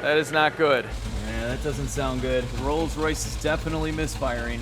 That is not good. Yeah, that doesn't sound good. The Rolls-Royce is definitely misfiring.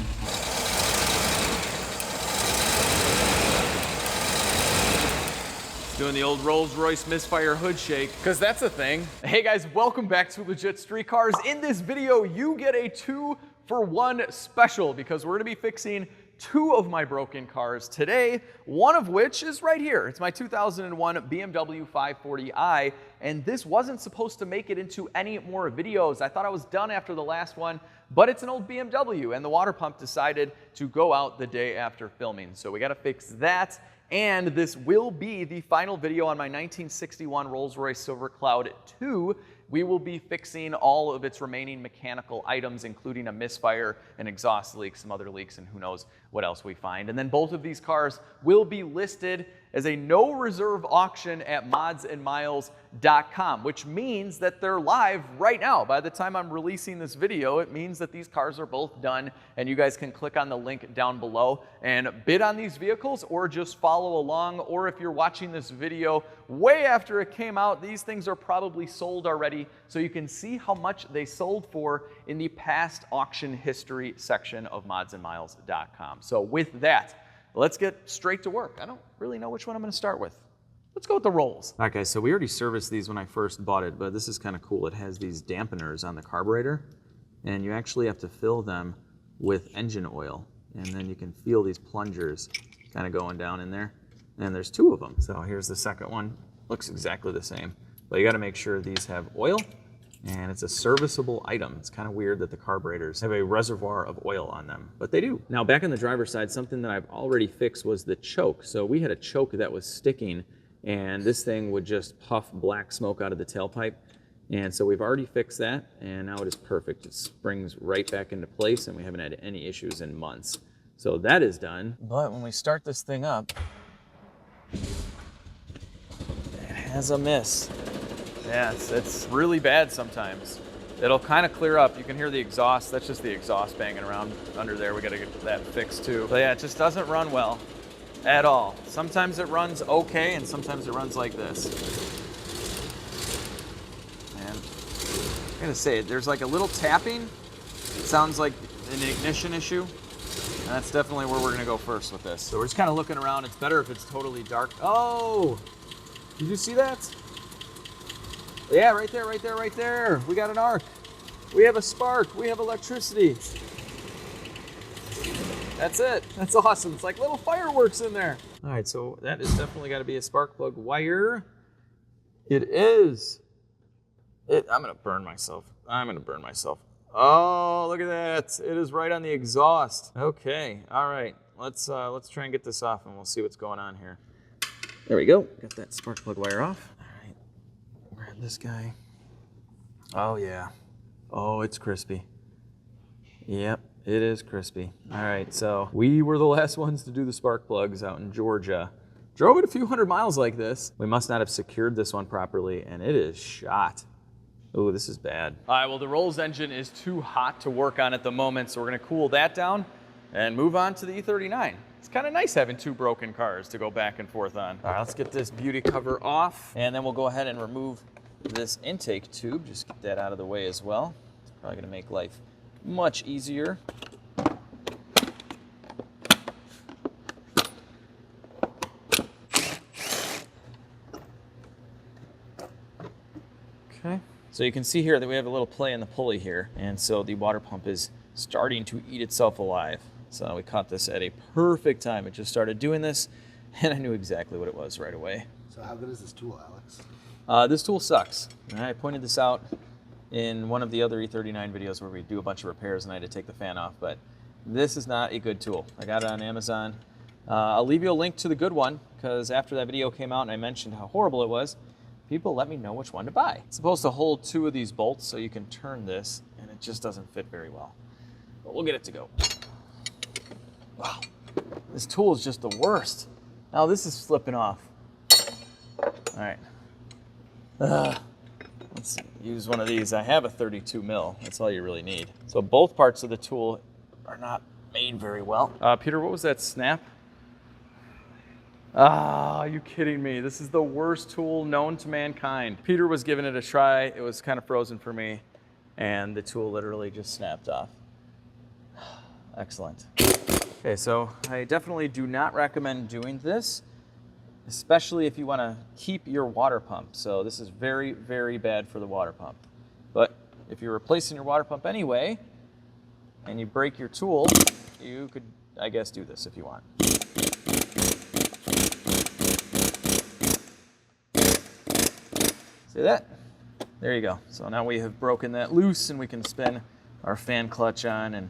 Doing the old Rolls-Royce misfire hood shake, because that's a thing. Hey guys, welcome back to LegitStreetCars. In this video, you get a 2-for-1 special, because we're gonna be fixing 2 of my broken cars today, one of which is right here. It's my 2001 BMW 540i, and this wasn't supposed to make it into any more videos. I thought I was done after the last one, but it's an old BMW, and the water pump decided to go out the day after filming. So we gotta fix that. And this will be the final video on my 1961 Rolls-Royce Silver Cloud 2. We will be fixing all of its remaining mechanical items, including a misfire, an exhaust leak, some other leaks, and who knows what else we find. And then both of these cars will be listed as a no reserve auction at modsandmiles.com, which means that they're live right now. By the time I'm releasing this video, it means that these cars are both done, and you guys can click on the link down below and bid on these vehicles, or just follow along. Or if you're watching this video way after it came out, these things are probably sold already, so you can see how much they sold for in the past auction history section of modsandmiles.com. So with that, let's get straight to work. I don't really know which one I'm going to start with. Let's go with the Rolls. All right, guys, so we already serviced these when I first bought it, but this is kind of cool. It has these dampeners on the carburetor, and you actually have to fill them with engine oil, and then you can feel these plungers kind of going down in there, and there's 2 of them. So here's the second one. Looks exactly the same, but you got to make sure these have oil, and it's a serviceable item. It's kind of weird that the carburetors have a reservoir of oil on them, but they do. Now, back on the driver's side, something that I've already fixed was the choke. So we had a choke that was sticking, and this thing would just puff black smoke out of the tailpipe. And so we've already fixed that, and now it is perfect. It springs right back into place, and we haven't had any issues in months. So that is done. But when we start this thing up, it has a miss. Yeah, it's really bad sometimes. It'll kind of clear up. You can hear the exhaust. That's just the exhaust banging around under there. We got to get that fixed too. But yeah, it just doesn't run well at all. Sometimes it runs okay, and sometimes it runs like this. And I gotta say, there's like a little tapping. It sounds like an ignition issue. And that's definitely where we're gonna go first with this. So we're just kind of looking around. It's better if it's totally dark. Oh, did you see that? Yeah, right there, right there, right there. We got an arc. We have a spark. We have electricity. That's it. That's awesome. It's like little fireworks in there. All right, so that is definitely got to be a spark plug wire. It is. I'm gonna burn myself. I'm gonna burn myself. Oh, look at that. It is right on the exhaust. Okay, all right. Let's try and get this off, and we'll see what's going on here. There we go. Got that spark plug wire off. Grab this guy. Oh yeah. Oh, it's crispy. Yep, it is crispy. All right, so we were the last ones to do the spark plugs out in Georgia. Drove it a few hundred miles like this. We must not have secured this one properly, and it is shot. Oh, this is bad. All right, well, the Rolls engine is too hot to work on at the moment, so we're gonna cool that down and move on to the E39. It's kind of nice having 2 broken cars to go back and forth on. All right, let's get this beauty cover off, and then we'll go ahead and remove this intake tube. Just get that out of the way as well. It's probably gonna make life much easier. Okay. So you can see here that we have a little play in the pulley here, and so the water pump is starting to eat itself alive. So we caught this at a perfect time. It just started doing this, and I knew exactly what it was right away. So how good is this tool, Alex? This tool sucks. I pointed this out in one of the other E39 videos where we do a bunch of repairs and I had to take the fan off, but this is not a good tool. I got it on Amazon. I'll leave you a link to the good one, because after that video came out and I mentioned how horrible it was, people let me know which one to buy. It's supposed to hold 2 of these bolts so you can turn this, and it just doesn't fit very well. But we'll get it to go. Wow, this tool is just the worst. Now this is slipping off. All right. Let's use one of these. I have a 32 mil. That's all you really need. So both parts of the tool are not made very well. Peter, what was that snap? Ah, are you kidding me? This is the worst tool known to mankind. Peter was giving it a try. It was kind of frozen for me, and the tool literally just snapped off. Excellent. Okay, so I definitely do not recommend doing this, especially if you want to keep your water pump. So this is very, very bad for the water pump. But if you're replacing your water pump anyway, and you break your tool, you could, I guess, do this if you want. See that? There you go. So now we have broken that loose and we can spin our fan clutch on, and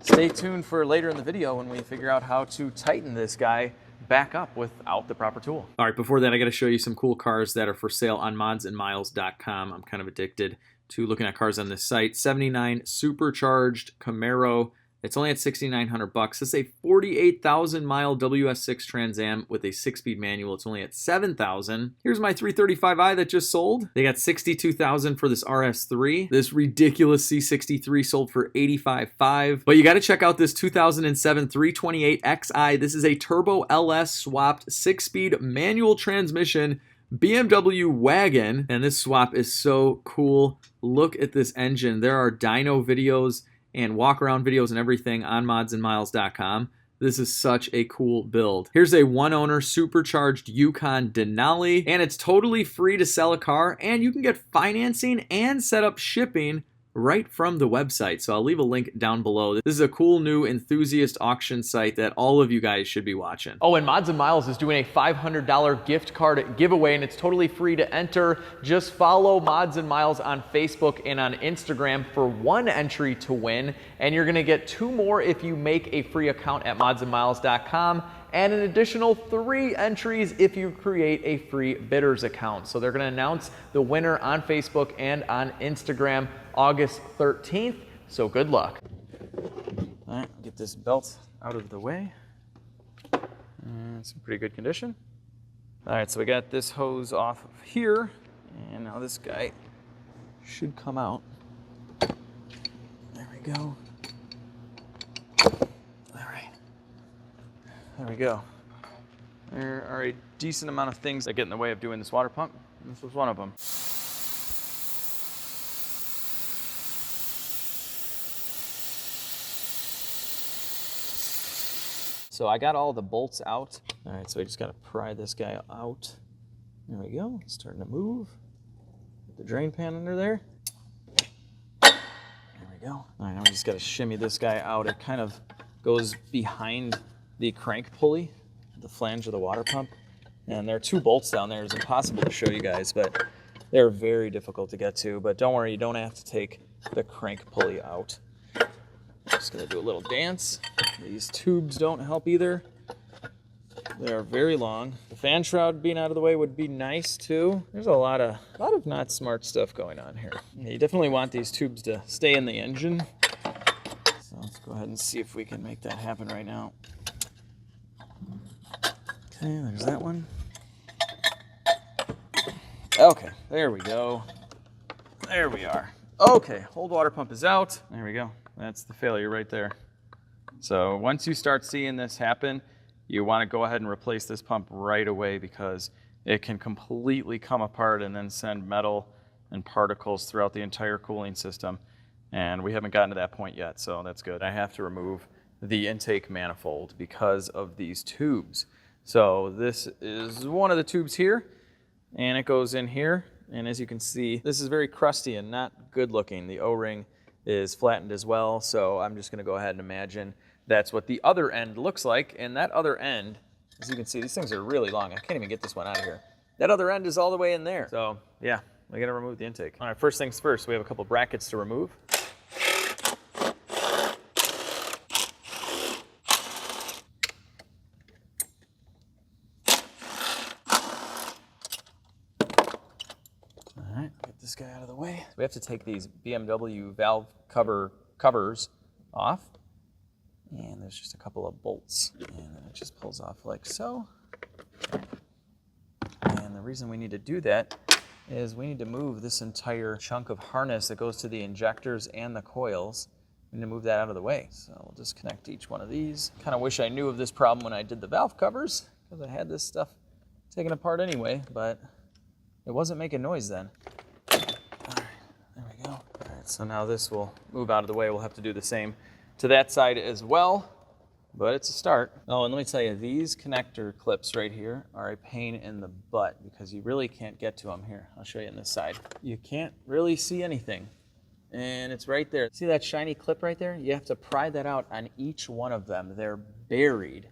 stay tuned for later in the video when we figure out how to tighten this guy back up without the proper tool. All right, before that, I got to show you some cool cars that are for sale on modsandmiles.com. I'm kind of addicted to looking at cars on this site. 79 supercharged Camaro. It's only at $6,900. This is a 48,000 mile WS6 Trans Am with a 6-speed manual. It's only at $7,000. Here's my 335i that just sold. They got $62,000 for this RS3. This ridiculous C63 sold for $85,500. But you got to check out this 2007 328xi. This is a turbo LS swapped 6-speed manual transmission BMW wagon, and this swap is so cool. Look at this engine. There are dyno videos and walk around videos and everything on modsandmiles.com. This is such a cool build. Here's a one owner supercharged Yukon Denali, and it's totally free to sell a car, and you can get financing and set up shipping right from the website. So I'll leave a link down below. This is a cool new enthusiast auction site that all of you guys should be watching. Oh, and Mods and Miles is doing a $500 gift card giveaway, and it's totally free to enter. Just follow Mods and Miles on Facebook and on Instagram for one entry to win, and you're gonna get 2 more if you make a free account at modsandmiles.com, and an additional 3 entries if you create a free bidders account. So they're gonna announce the winner on Facebook and on Instagram August 13th, so good luck. All right, get this belt out of the way. It's in pretty good condition. All right, so we got this hose off of here, and now this guy should come out. There we go. All right, there we go. There are a decent amount of things that get in the way of doing this water pump, and this was one of them. So I got all the bolts out. All right, so I just got to pry this guy out. There we go, it's starting to move. Put the drain pan under there. There we go. All right, now we just got to shimmy this guy out. It kind of goes behind the crank pulley, the flange of the water pump. And there are 2 bolts down there. It's impossible to show you guys, but they're very difficult to get to. But don't worry, you don't have to take the crank pulley out. Just gonna do a little dance. These tubes don't help either. They are very long. The fan shroud being out of the way would be nice too. There's a lot of not smart stuff going on here. You definitely want these tubes to stay in the engine. So let's go ahead and see if we can make that happen right now. Okay, there's that one. Okay, there we go. There we are. Okay, old water pump is out. There we go. That's the failure right there. So once you start seeing this happen, you want to go ahead and replace this pump right away, because it can completely come apart and then send metal and particles throughout the entire cooling system. And we haven't gotten to that point yet, so that's good. I have to remove the intake manifold because of these tubes. So this is one of the tubes here, and it goes in here. And as you can see, this is very crusty and not good looking. The O-ring is flattened as well, so I'm just gonna go ahead and imagine that's what the other end looks like. And that other end, as you can see, these things are really long. I can't even get this one out of here. That other end is all the way in there. So yeah, we gotta remove the intake. All right, first things first, we have a couple brackets to remove. All right, get this guy out of the way. So we have to take these BMW valve covers off. And there's just a couple of bolts, and then it just pulls off like so. And the reason we need to do that is we need to move this entire chunk of harness that goes to the injectors and the coils. We need to move that out of the way. So we'll disconnect each one of these. Kind of wish I knew of this problem when I did the valve covers, because I had this stuff taken apart anyway, but it wasn't making noise then. All right, there we go. All right, so now this will move out of the way. We'll have to do the same to that side as well, but it's a start. Oh, and let me tell you, these connector clips right here are a pain in the butt because you really can't get to them. Here, I'll show you on this side. You can't really see anything, and it's right there. See that shiny clip right there? You have to pry that out on each one of them. They're buried.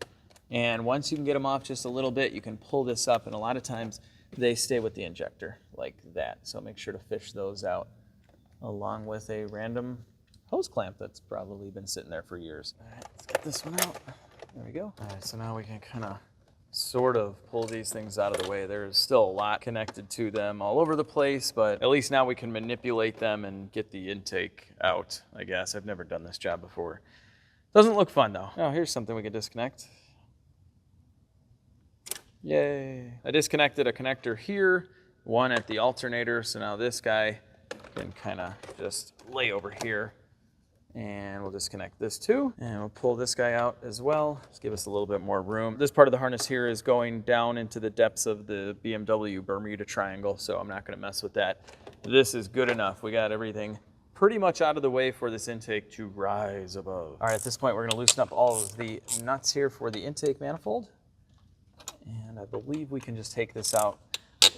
And once you can get them off just a little bit, you can pull this up, and a lot of times they stay with the injector like that. So make sure to fish those out along with a random hose clamp that's probably been sitting there for years. All right, let's get this one out. There we go. All right, so now we can kind of sort of pull these things out of the way. There's still a lot connected to them all over the place, but at least now we can manipulate them and get the intake out, I guess. I've never done this job before. Doesn't look fun though. Oh, here's something we can disconnect. Yay. I disconnected a connector here, one at the alternator, so now this guy can kind of just lay over here. And we'll disconnect this too, and we'll pull this guy out as well. Just give us a little bit more room. This part of the harness here is going down into the depths of the BMW Bermuda Triangle, so I'm not gonna mess with that. This is good enough. We got everything pretty much out of the way for this intake to rise above. All right, at this point, we're gonna loosen up all of the nuts here for the intake manifold. And I believe we can just take this out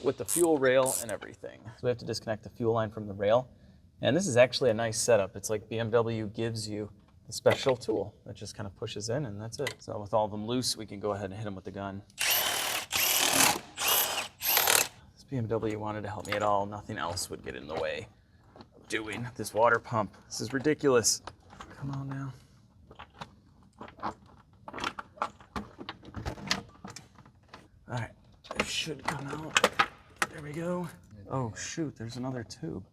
with the fuel rail and everything. So we have to disconnect the fuel line from the rail. And this is actually a nice setup. It's like BMW gives you a special tool that just kind of pushes in, and that's it. So with all of them loose, we can go ahead and hit them with the gun. This BMW wanted to help me at all. Nothing else would get in the way of doing this water pump. This is ridiculous. Come on now. All right, it should come out. There we go. Oh shoot, there's another tube.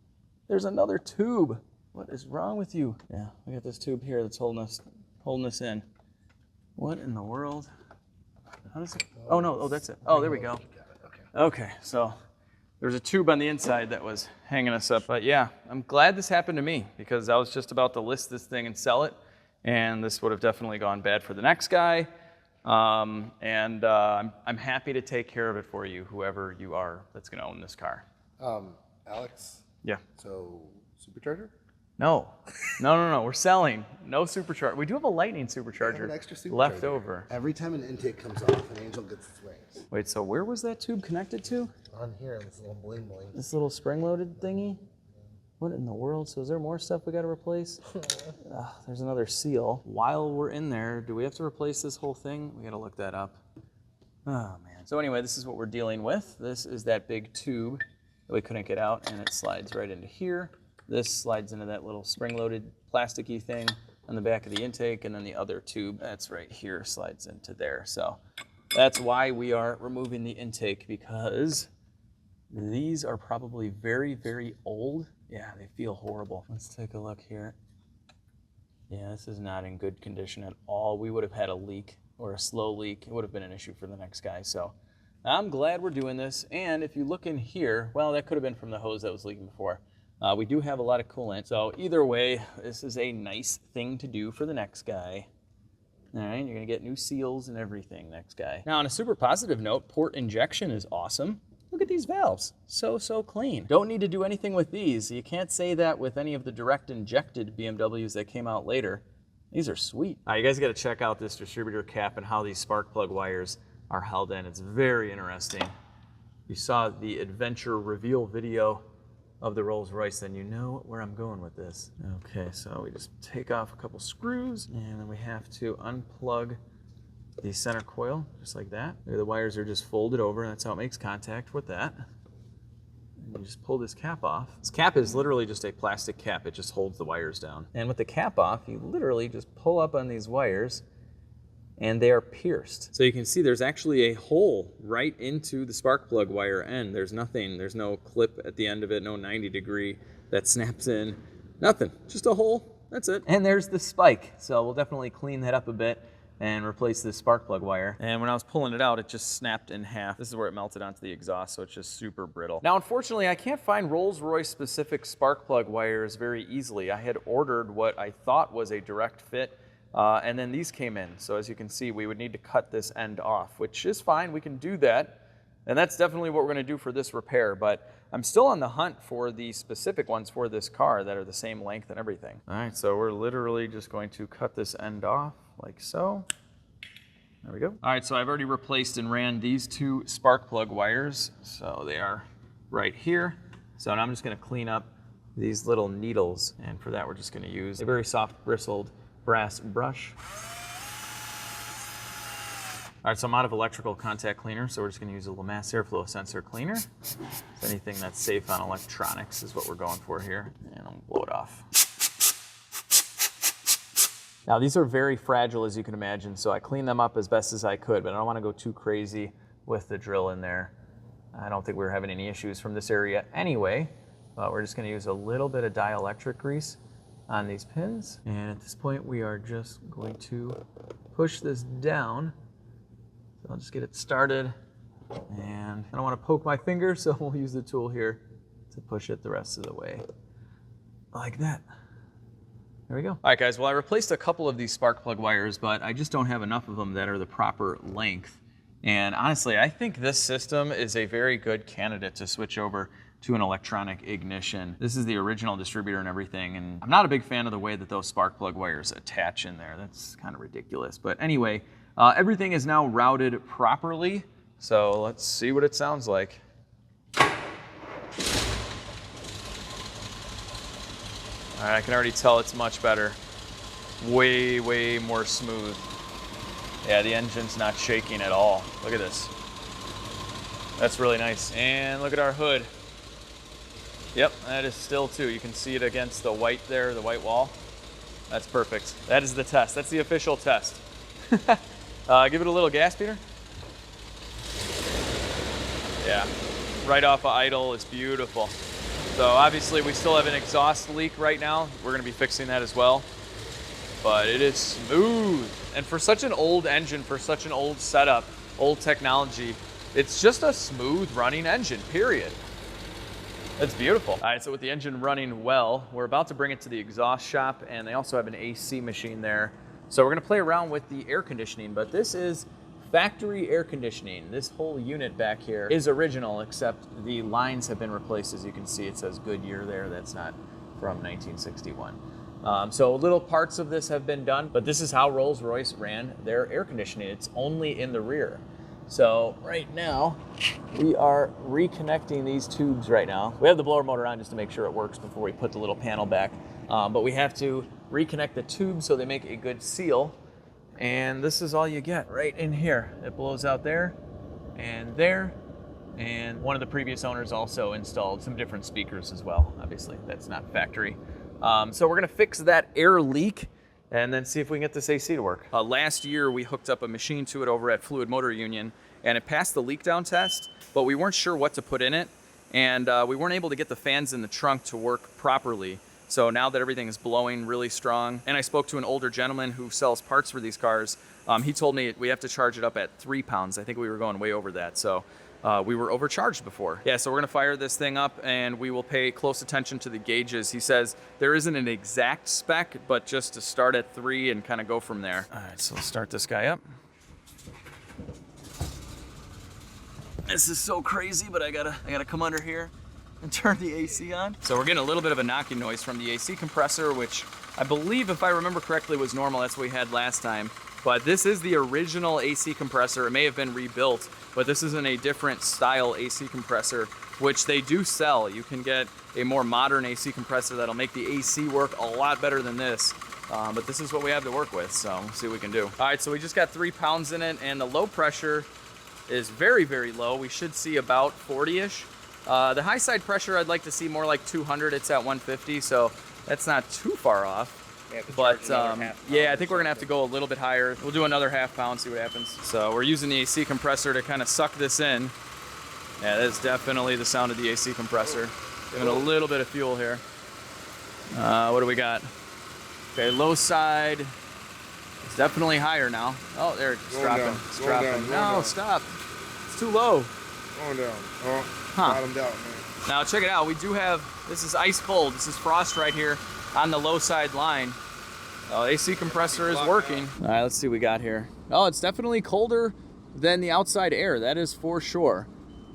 There's another tube. What is wrong with you? Yeah, we got this tube here that's holding us in. What in the world? How does it? Oh no, oh that's it. Oh, there we go. Okay, so there's a tube on the inside that was hanging us up. But yeah, I'm glad this happened to me because I was just about to list this thing and sell it, and this would have definitely gone bad for the next guy. I'm happy to take care of it for you, whoever you are that's going to own this car. Alex? Yeah. So, supercharger? No. No. We're selling. No supercharger. We do have a lightning supercharger, an extra supercharger left over. Every time an intake comes off, an angel gets its wings. Wait, so where was that tube connected to? On here, this little bling bling. This little spring-loaded thingy? What in the world? So is there more stuff we got to replace? There's another seal. While we're in there, do we have to replace this whole thing? We got to look that up. Oh, man. So anyway, this is what we're dealing with. This is that big tube that we couldn't get out, and it slides right into here. This slides into that little spring-loaded plasticky thing on the back of the intake, and then the other tube that's right here slides into there. So that's why we are removing the intake, because these are probably very, very old. Yeah, they feel horrible. Let's take a look here. Yeah, this is not in good condition at all. We would have had a leak or a slow leak. It would have been an issue for the next guy. So I'm glad we're doing this. And if you look in here, well, that could have been from the hose that was leaking before. We do have a lot of coolant. So either way, this is a nice thing to do for the next guy. All right, you're gonna get new seals and everything, next guy. Now on a super positive note, port injection is awesome. Look at these valves, so clean. Don't need to do anything with these. You can't say that with any of the direct injected BMWs that came out later. These are sweet. You guys gotta check out this distributor cap and how these spark plug wires are held in. It's very interesting. You saw the adventure reveal video of the Rolls-Royce, then you know where I'm going with this. Okay, so we just take off a couple screws, and then we have to unplug the center coil, just like that. The wires are just folded over, and that's how it makes contact with that. And you just pull this cap off. This cap is literally just a plastic cap. It just holds the wires down. And with the cap off, you literally just pull up on these wires, and they are pierced. So you can see there's actually a hole right into the spark plug wire end. There's nothing, there's no clip at the end of it, no 90-degree that snaps in, nothing, just a hole, that's it. And there's the spike. So we'll definitely clean that up a bit and replace this spark plug wire. And when I was pulling it out, it just snapped in half. This is where it melted onto the exhaust, so it's just super brittle. Now, unfortunately, I can't find Rolls-Royce specific spark plug wires very easily. I had ordered what I thought was a direct fit And then these came in. So as you can see, we would need to cut this end off, which is fine. We can do that. And that's definitely what we're going to do for this repair. But I'm still on the hunt for the specific ones for this car that are the same length and everything. All right, so we're literally just going to cut this end off like so. There we go. All right, so I've already replaced and ran these two spark plug wires. So they are right here. So now I'm just going to clean up these little needles. And for that, we're just going to use a very soft bristled brass brush. All right, so I'm out of electrical contact cleaner, so we're just going to use a little mass airflow sensor cleaner. So anything that's safe on electronics is what we're going for here. And I'll blow it off. Now, these are very fragile, as you can imagine, so I cleaned them up as best as I could, but I don't want to go too crazy with the drill in there. I don't think we were having any issues from this area anyway, but we're just going to use a little bit of dielectric grease on these pins. And at this point, we are just going to push this down. So I'll just get it started. And I don't want to poke my finger, so we'll use the tool here to push it the rest of the way. Like that. There we go. All right, guys, well, I replaced a couple of these spark plug wires, but I just don't have enough of them that are the proper length. And honestly, I think this system is a very good candidate to switch over to an electronic ignition. This is the original distributor and everything, and I'm not a big fan of the way that those spark plug wires attach in there. That's kind of ridiculous. But anyway, everything is now routed properly, so let's see what it sounds like. All right, I can already tell it's much better. Way, way more smooth. Yeah, the engine's not shaking at all. Look at this. That's really nice. And look at our hood. Yep, that is still too. You can see it against the white there, the white wall. That's perfect. That is the test. That's the official test. Give it a little gas, Peter. Yeah, right off of idle is beautiful. So obviously we still have an exhaust leak right now. We're gonna be fixing that as well. But it is smooth. And for such an old engine, for such an old setup, old technology, it's just a smooth running engine, period. It's beautiful. All right, so with the engine running well, we're about to bring it to the exhaust shop, and they also have an AC machine there. So we're gonna play around with the air conditioning, but this is factory air conditioning. This whole unit back here is original, except the lines have been replaced. As you can see, it says Goodyear there. That's not from 1961. So little parts of this have been done, but this is how Rolls-Royce ran their air conditioning. It's only in the rear. So right now, we are reconnecting these tubes right now. We have the blower motor on just to make sure it works before we put the little panel back. But we have to reconnect the tubes so they make a good seal. And this is all you get right in here. It blows out there and there. And one of the previous owners also installed some different speakers as well. Obviously, that's not factory. So we're gonna fix that air leak and then see if we can get this AC to work. Last year, we hooked up a machine to it over at Fluid Motor Union, and it passed the leak down test, but we weren't sure what to put in it, and we weren't able to get the fans in the trunk to work properly. So now that everything is blowing really strong, and I spoke to an older gentleman who sells parts for these cars, he told me we have to charge it up at 3 pounds. I think we were going way over that, so we were overcharged before. Yeah, so we're gonna fire this thing up and we will pay close attention to the gauges. He says there isn't an exact spec, but just to start at 3 and kind of go from there. All right, so let's start this guy up. This is so crazy, but I gotta come under here and turn the AC on. So we're getting a little bit of a knocking noise from the AC compressor, which I believe, if I remember correctly, was normal. That's what we had last time. But this is the original AC compressor. It may have been rebuilt, but this is in a different style AC compressor, which they do sell. You can get a more modern AC compressor that'll make the AC work a lot better than this. But this is what we have to work with, so we'll see what we can do. All right, so we just got 3 pounds in it, and the low pressure is very, very low. We should see about 40-ish. The high side pressure, I'd like to see more like 200. It's at 150, so that's not too far off. But yeah, I think we're gonna have to go a little bit higher. We'll do another half pound, see what happens. So we're using the AC compressor to kind of suck this in. Yeah, that's definitely the sound of the AC compressor. Giving a little bit of fuel here. What do we got? Okay, low side. It's definitely higher now. Oh, there, it's dropping. It's dropping. No, stop. It's too low. Going down. Oh, bottomed out, man. Now check it out. We do have, this is ice cold. This is frost right here on the low side line. Oh, AC compressor is working. All right, let's see what we got here. Oh, it's definitely colder than the outside air. That is for sure.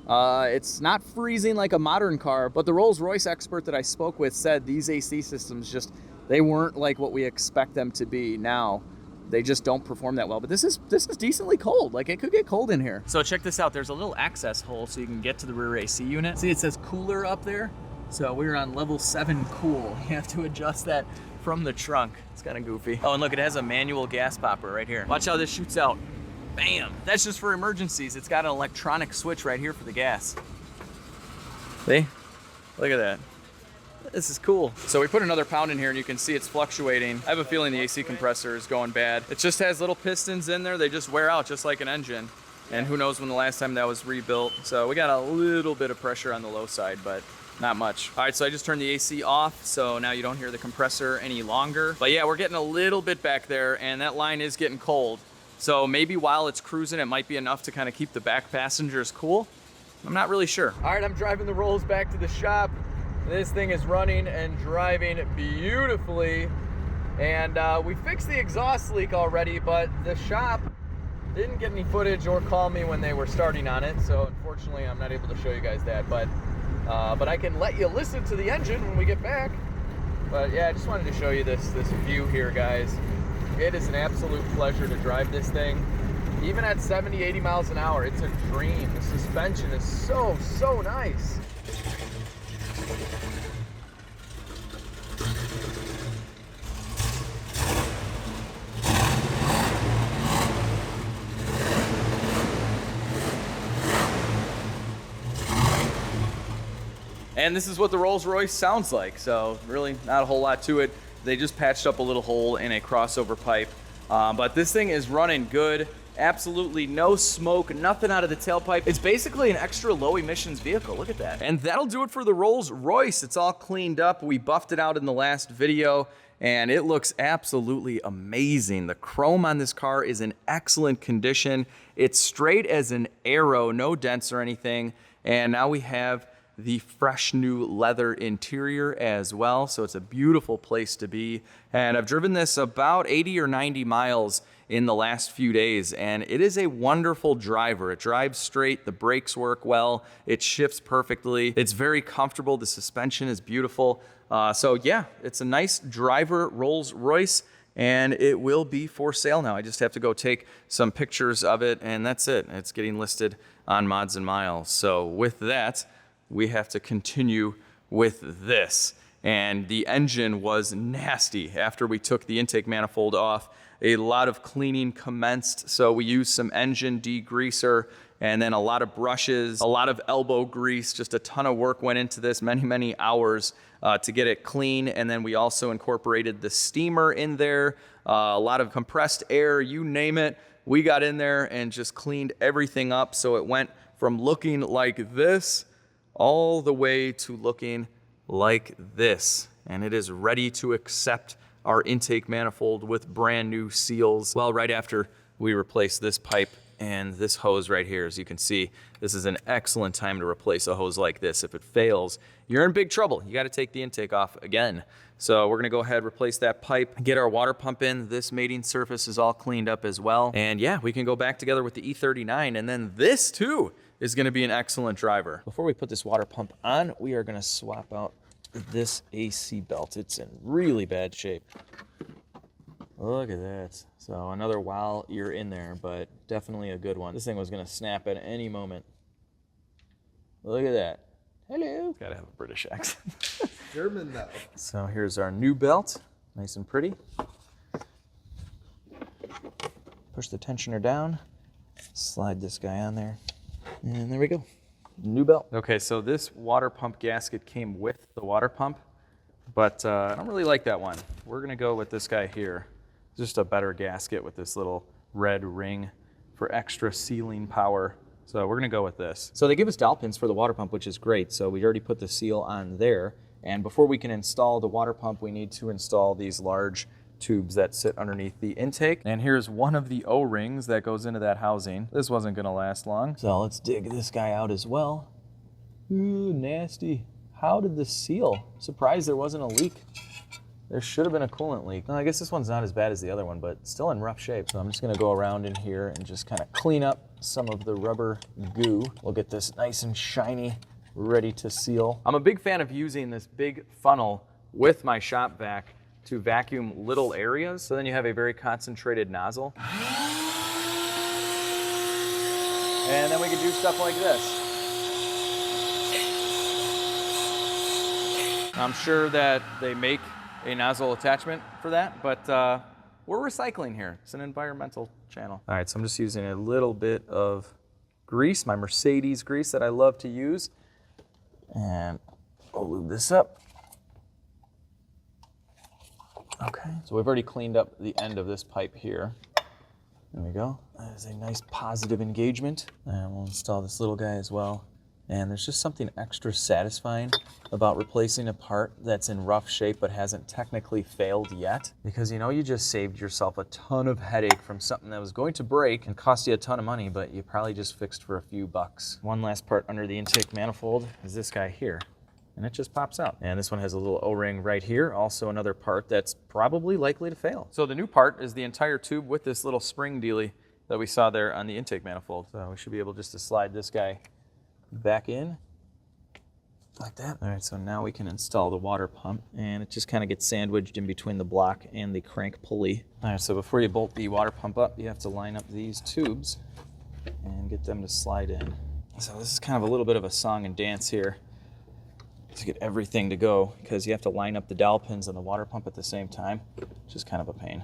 It's not freezing like a modern car, but the Rolls-Royce expert that I spoke with said these AC systems just, they weren't like what we expect them to be now. They just don't perform that well, but this is decently cold. Like, it could get cold in here. So check this out. There's a little access hole so you can get to the rear AC unit. See, it says cooler up there. So we're on level 7 cool. You have to adjust that from the trunk. It's kind of goofy. Oh, and look, it has a manual gas popper right here. Watch how this shoots out. Bam! That's just for emergencies. It's got an electronic switch right here for the gas. See? Look at that. This is cool. So we put another pound in here and you can see it's fluctuating. I have a feeling the AC compressor is going bad. It just has little pistons in there. They just wear out just like an engine. And who knows when the last time that was rebuilt. So we got a little bit of pressure on the low side, but not much. All right, so I just turned the AC off, so now you don't hear the compressor any longer. But yeah, we're getting a little bit back there, and that line is getting cold. So maybe while it's cruising, it might be enough to kind of keep the back passengers cool. I'm not really sure. All right, I'm driving the Rolls back to the shop. This thing is running and driving beautifully. And we fixed the exhaust leak already, but the shop didn't get any footage or call me when they were starting on it. So unfortunately, I'm not able to show you guys that, but I can let you listen to the engine when we get back. But yeah, I just wanted to show you this view here, guys. It is an absolute pleasure to drive this thing. Even at 70, 80 miles an hour, it's a dream. The suspension is so, so nice. And this is what the Rolls-Royce sounds like, so really not a whole lot to it. They just patched up a little hole in a crossover pipe, but this thing is running good. Absolutely no smoke, nothing out of the tailpipe. It's basically an extra low emissions vehicle, look at that. And that'll do it for the Rolls-Royce. It's all cleaned up. We buffed it out in the last video, and it looks absolutely amazing. The chrome on this car is in excellent condition. It's straight as an arrow, no dents or anything. And now we have the fresh new leather interior as well. So it's a beautiful place to be. And I've driven this about 80 or 90 miles in the last few days, and it is a wonderful driver. It drives straight, the brakes work well, it shifts perfectly, it's very comfortable, the suspension is beautiful. So yeah, it's a nice driver Rolls-Royce, and it will be for sale now. I just have to go take some pictures of it, and that's it. It's getting listed on Mods and Miles. So with that, we have to continue with this. And the engine was nasty after we took the intake manifold off. A lot of cleaning commenced, so we used some engine degreaser and then a lot of brushes, a lot of elbow grease, just a ton of work went into this, many, many hours to get it clean. And then we also incorporated the steamer in there, a lot of compressed air, you name it. We got in there and just cleaned everything up, so it went from looking like this all the way to looking like this. And it is ready to accept our intake manifold with brand new seals. Well, right after we replace this pipe and this hose right here, as you can see, this is an excellent time to replace a hose like this. If it fails, you're in big trouble. You got to take the intake off again. So we're gonna go ahead, replace that pipe, get our water pump in. This mating surface is all cleaned up as well. And yeah, we can go back together with the E39, and then this too is gonna be an excellent driver. Before we put this water pump on, we are gonna swap out this AC belt. It's in really bad shape. Look at that. So another while you're in there, but definitely a good one. This thing was gonna snap at any moment. Look at that. Hello. Gotta have a British accent. German though. So here's our new belt, nice and pretty. Push the tensioner down, slide this guy on there, and there we go. New belt. Okay, so this water pump gasket came with the water pump, but I don't really like that one. We're gonna go with this guy here. Just a better gasket with this little red ring for extra sealing power. So we're gonna go with this. So they give us dowel pins for the water pump, which is great. So we already put the seal on there. And before we can install the water pump, we need to install these large tubes that sit underneath the intake. And here's one of the O-rings that goes into that housing. This wasn't gonna last long. So let's dig this guy out as well. Ooh, nasty. How did this seal? Surprised there wasn't a leak. there should have been a coolant leak. No, I guess this one's not as bad as the other one, but still in rough shape. So I'm just gonna go around in here and just kind of clean up some of the rubber goo. We'll get this nice and shiny, ready to seal. I'm a big fan of using this big funnel with my shop vac to vacuum little areas, so then you have a very concentrated nozzle. And then we can do stuff like this. I'm sure that they make a nozzle attachment for that, but we're recycling here. It's an environmental channel. All right, so I'm just using a little bit of grease, my Mercedes grease that I love to use. And I'll lube this up. Okay, so we've already cleaned up the end of this pipe here. There we go. That is a nice positive engagement. And we'll install this little guy as well. And there's just something extra satisfying about replacing a part that's in rough shape but hasn't technically failed yet. Because you know you just saved yourself a ton of headache from something that was going to break and cost you a ton of money, but you probably just fixed for a few bucks. One last part under the intake manifold is this guy here. And it just pops out. And this one has a little O-ring right here, also another part that's probably likely to fail. So the new part is the entire tube with this little spring dealie that we saw there on the intake manifold. So we should be able just to slide this guy back in like that. All right, so now we can install the water pump, and it just kind of gets sandwiched in between the block and the crank pulley. All right, so before you bolt the water pump up, you have to line up these tubes and get them to slide in. So this is kind of a little bit of a song and dance here to get everything to go, because you have to line up the dowel pins on the water pump at the same time, which is kind of a pain.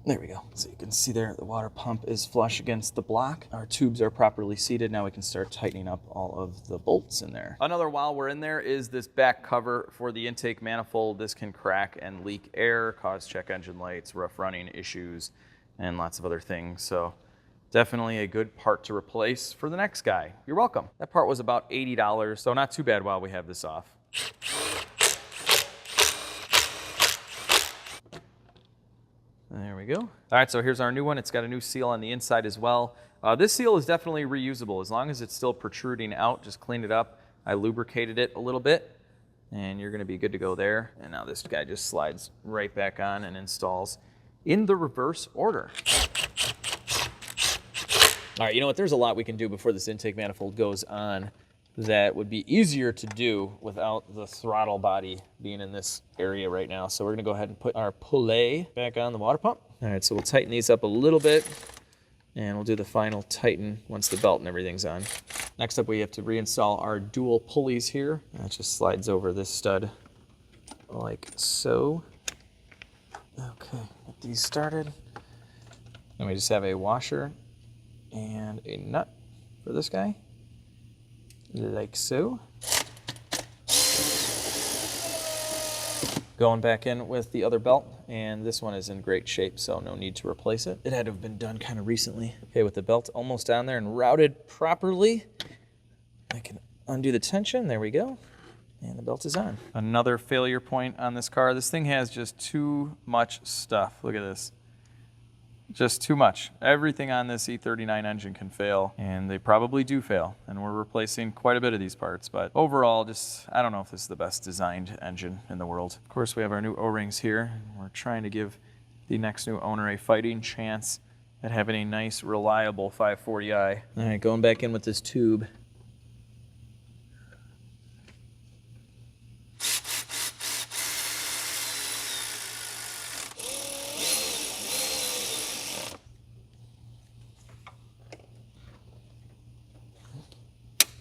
There we go. So you can see there the water pump is flush against the block. Our tubes are properly seated. Now we can start tightening up all of the bolts in there. Another while we're in there is this back cover for the intake manifold. This can crack and leak air, cause check engine lights, rough running issues, and lots of other things. So definitely a good part to replace for the next guy. You're welcome. That part was about $80, so not too bad while we have this off. There we go. All right, so here's our new one. It's got a new seal on the inside as well. This seal is definitely reusable. As long as it's still protruding out, just clean it up. I lubricated it a little bit, and you're gonna be good to go there. And now this guy just slides right back on and installs in the reverse order. All right, you know what? There's a lot we can do before this intake manifold goes on that would be easier to do without the throttle body being in this area right now. So we're gonna go ahead and put our pulley back on the water pump. All right, so we'll tighten these up a little bit, and we'll do the final tighten once the belt and everything's on. Next up, we have to reinstall our dual pulleys here. That just slides over this stud like so. Okay, get these started. Then we just have a washer and a nut for this guy, like so. Going back in with the other belt, and this one is in great shape, so no need to replace it. It had to have been done kind of recently. Okay, with the belt almost down there and routed properly, I can undo the tension, there we go, and the belt is on. Another failure point on this car. This thing has just too much stuff. Look at this. Just too much. Everything on this E39 engine can fail, and they probably do fail, and we're replacing quite a bit of these parts, but overall, just, I don't know if this is the best designed engine in the world. Of course, we have our new O-rings here. We're trying to give the next new owner a fighting chance at having a nice, reliable 540i. All right, going back in with this tube.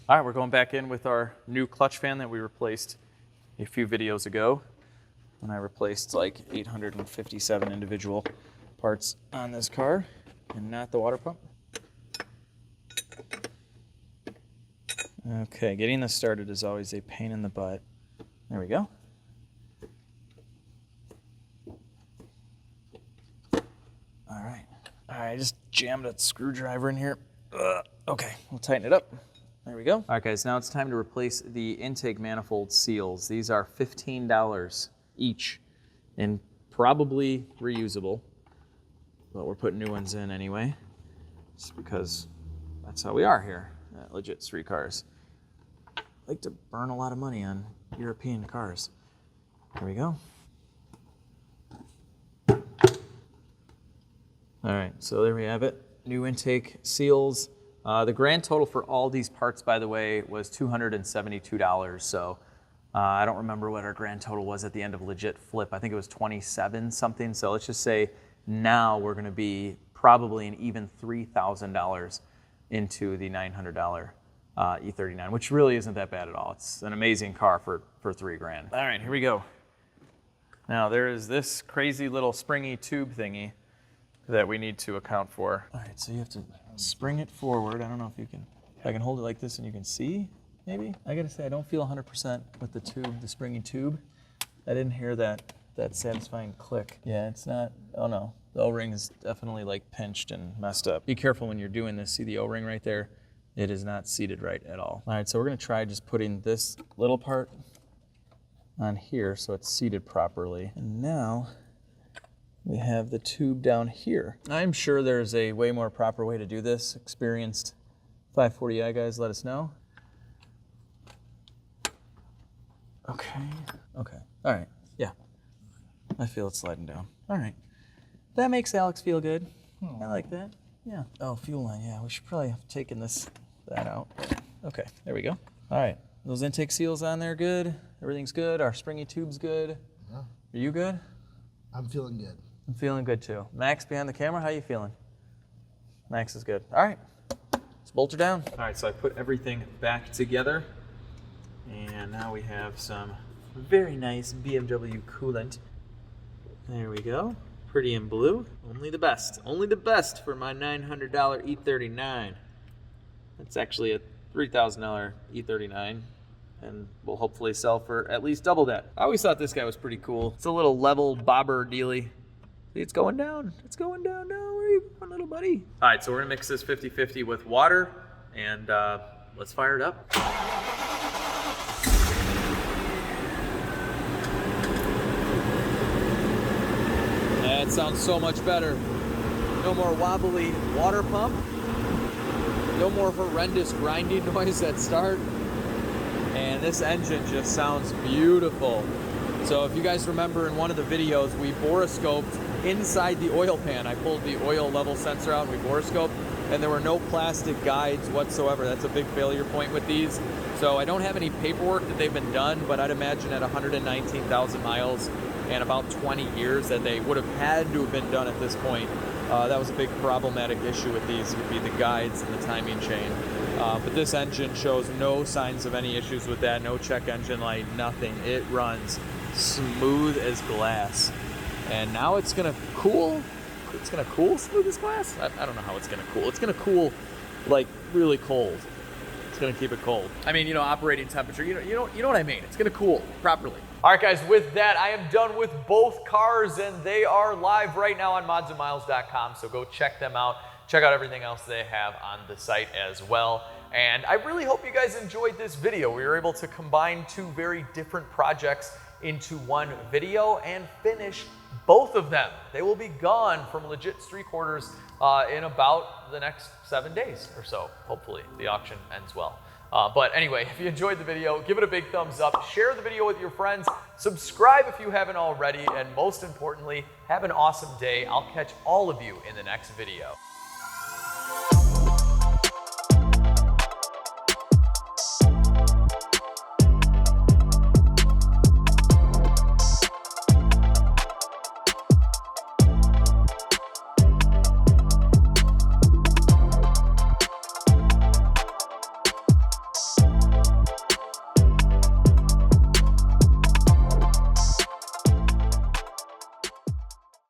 All right, we're going back in with our new clutch fan that we replaced a few videos ago. And I replaced like 857 individual parts on this car and not the water pump. Okay, getting this started is always a pain in the butt. There we go. All right, I just jammed a screwdriver in here. Okay, we'll tighten it up. There we go. All right, guys, now it's time to replace the intake manifold seals. These are $15 each and probably reusable, but we're putting new ones in anyway, just because that's how we are here at LegitStreetCars. I like to burn a lot of money on European cars. There we go. All right, so there we have it. New intake seals. The grand total for all these parts, by the way, was $272. So I don't remember what our grand total was at the end of Legit Flip. I think it was 27 something. So let's just say now we're gonna be probably an even $3,000 into the $900 E39, which really isn't that bad at all. It's an amazing car for $3 grand. All right, here we go. Now there is this crazy little springy tube thingy that we need to account for. All right, so you have to spring it forward. I don't know if I can hold it like this and you can see, maybe? I gotta say, I don't feel 100% with the tube, the springy tube. I didn't hear that satisfying click. Yeah, it's not, oh no. The O-ring is definitely like pinched and messed up. Be careful when you're doing this. See the O-ring right there? It is not seated right at all. All right, so we're gonna try just putting this little part on here so it's seated properly. And now, we have the tube down here. I'm sure there's a way more proper way to do this. Experienced 540i guys, let us know. Okay, okay, all right, yeah. I feel it sliding down. All right, that makes Alex feel good. I like that, yeah. Oh, fuel line, yeah, we should probably have taken that out. Okay, there we go. All right, those intake seals on there good. Everything's good, our springy tube's good. Yeah. Are you good? I'm feeling good. I'm feeling good too. Max behind the camera, how you feeling? Max is good. All right, let's bolt her down. All right, so I put everything back together. And now we have some very nice BMW coolant. There we go, pretty in blue. Only the best for my $900 E39. That's actually a $3,000 E39. And will hopefully sell for at least double that. I always thought this guy was pretty cool. It's a little level bobber dealy. See, it's going down. It's going down now. Where are you going, little buddy? All right, so we're gonna mix this 50-50 with water, and let's fire it up. That sounds so much better. No more wobbly water pump. No more horrendous grinding noise at start. And this engine just sounds beautiful. So if you guys remember in one of the videos, we borescoped inside the oil pan. I pulled the oil level sensor out and we borescoped, and there were no plastic guides whatsoever. That's a big failure point with these. So I don't have any paperwork that they've been done, but I'd imagine at 119,000 miles and about 20 years that they would have had to have been done at this point. That was a big problematic issue with these, would be the guides and the timing chain. But this engine shows no signs of any issues with that, no check engine light, nothing. It runs smooth as glass. And now it's gonna cool. It's gonna cool smooth as glass? I don't know how it's gonna cool. It's gonna cool like really cold. It's gonna keep it cold. I mean, you know, operating temperature, you know what I mean. It's gonna cool properly. All right, guys, with that, I am done with both cars, and they are live right now on modsandmiles.com, so go check them out. Check out everything else they have on the site as well. And I really hope you guys enjoyed this video. We were able to combine two very different projects into one video and finish both of them. They will be gone from Legit Street Quarters in about the next 7 days or so. Hopefully the auction ends well. But anyway, if you enjoyed the video, give it a big thumbs up, share the video with your friends, subscribe if you haven't already, and most importantly, have an awesome day. I'll catch all of you in the next video.